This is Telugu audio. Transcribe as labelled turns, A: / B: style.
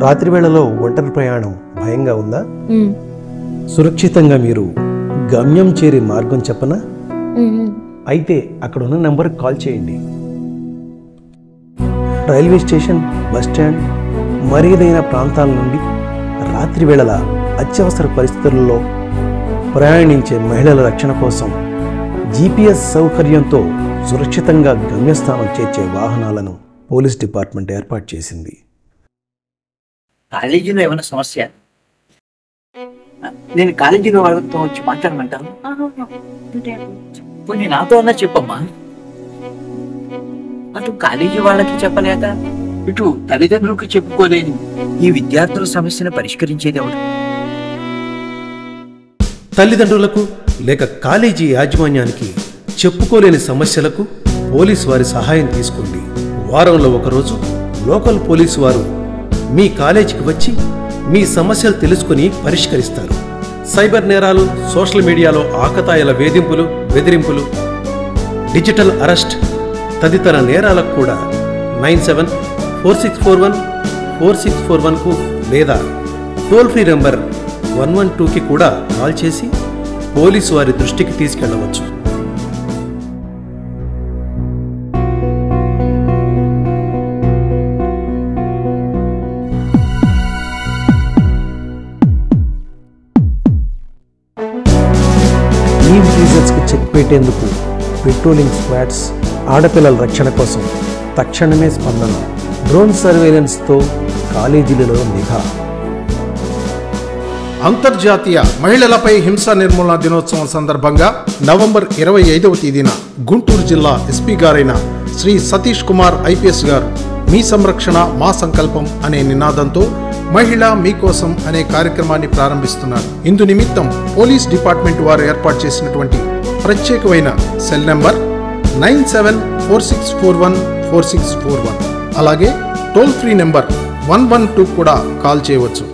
A: రాత్రి వేళలో ఒంటరి ప్రయాణం భయంగా ఉందా? సురక్షితంగా మీరు గమ్యం చేరే మార్గం చెప్పనా? అయితే అక్కడ ఉన్న నెంబర్కి కాల్ చేయండి. రైల్వే స్టేషన్, బస్ స్టాండ్, మరేదైన ప్రాంతాల నుండి రాత్రి వేళల అత్యవసర పరిస్థితుల్లో ప్రయాణించే మహిళల రక్షణ కోసం GPS సౌకర్యంతో సురక్షితంగా గమ్యస్థానం చేర్చే వాహనాలను పోలీస్ డిపార్ట్మెంట్ ఏర్పాటు చేసింది.
B: కాలేజీలో ఏమైనా సమస్య? నేను కాలేజీలో వాళ్ళతో వచ్చి మాట్లాడమంటాను. పోనీ నాతో అన్నా చెప్పమ్మా. అటు కాలేజీ వాళ్ళకి చెప్పలేక ఇటు తల్లిదండ్రులకు చెప్పుకోలేని ఈ విద్యార్థుల సమస్యను పరిష్కరించేది ఎవరు?
A: తల్లిదండ్రులకు లేక కాలేజీ యాజమాన్యానికి చెప్పుకోలేని సమస్యలకు పోలీసు వారి సహాయం తీసుకోండి. వారంలో ఒకరోజు లోకల్ పోలీసు వారు మీ కాలేజీకి వచ్చి మీ సమస్యలు తెలుసుకుని పరిష్కరిస్తారు. సైబర్ నేరాలు, సోషల్ మీడియాలో ఆకతాయిల వేధింపులు, బెదిరింపులు, డిజిటల్ అరెస్ట్ తదితర నేరాలకు కూడా 9746414641కు లేదా టోల్ ఫ్రీ నెంబర్ 112కి కూడా కాల్ చేసి పోలీసు వారి దృష్టికి తీసుకెళ్లవచ్చు. లీవ్ టీజర్స్కి చెక్ పెట్టేందుకు పెట్రోలింగ్ స్క్వాడ్స్, ఆడపిల్లల రక్షణ కోసం తక్షణమే స్పందన, డ్రోన్ సర్వేలెన్స్తో కాలేజీలలో నిఘా.
C: అంతర్జాతీయ మహిళలపై హింస నిర్మూలన దినోత్సవం సందర్భంగా నవంబర్ 25వ తేదీన గుంటూరు జిల్లా ఎస్పీ గారైన శ్రీ సతీష్ కుమార్ IPS గారు మీ సంరక్షణ మా సంకల్పం అనే నినాదంతో మహిళ మీకోసం అనే కార్యక్రమాన్ని ప్రారంభిస్తున్నారు. ఇందు నిమిత్తం పోలీస్ డిపార్ట్మెంట్ వారు ఏర్పాటు చేసినటువంటి ప్రత్యేకమైన సెల్ నెంబర్ 9746414641 అలాగే టోల్ ఫ్రీ నెంబర్ 112 కూడా కాల్ చేయవచ్చు.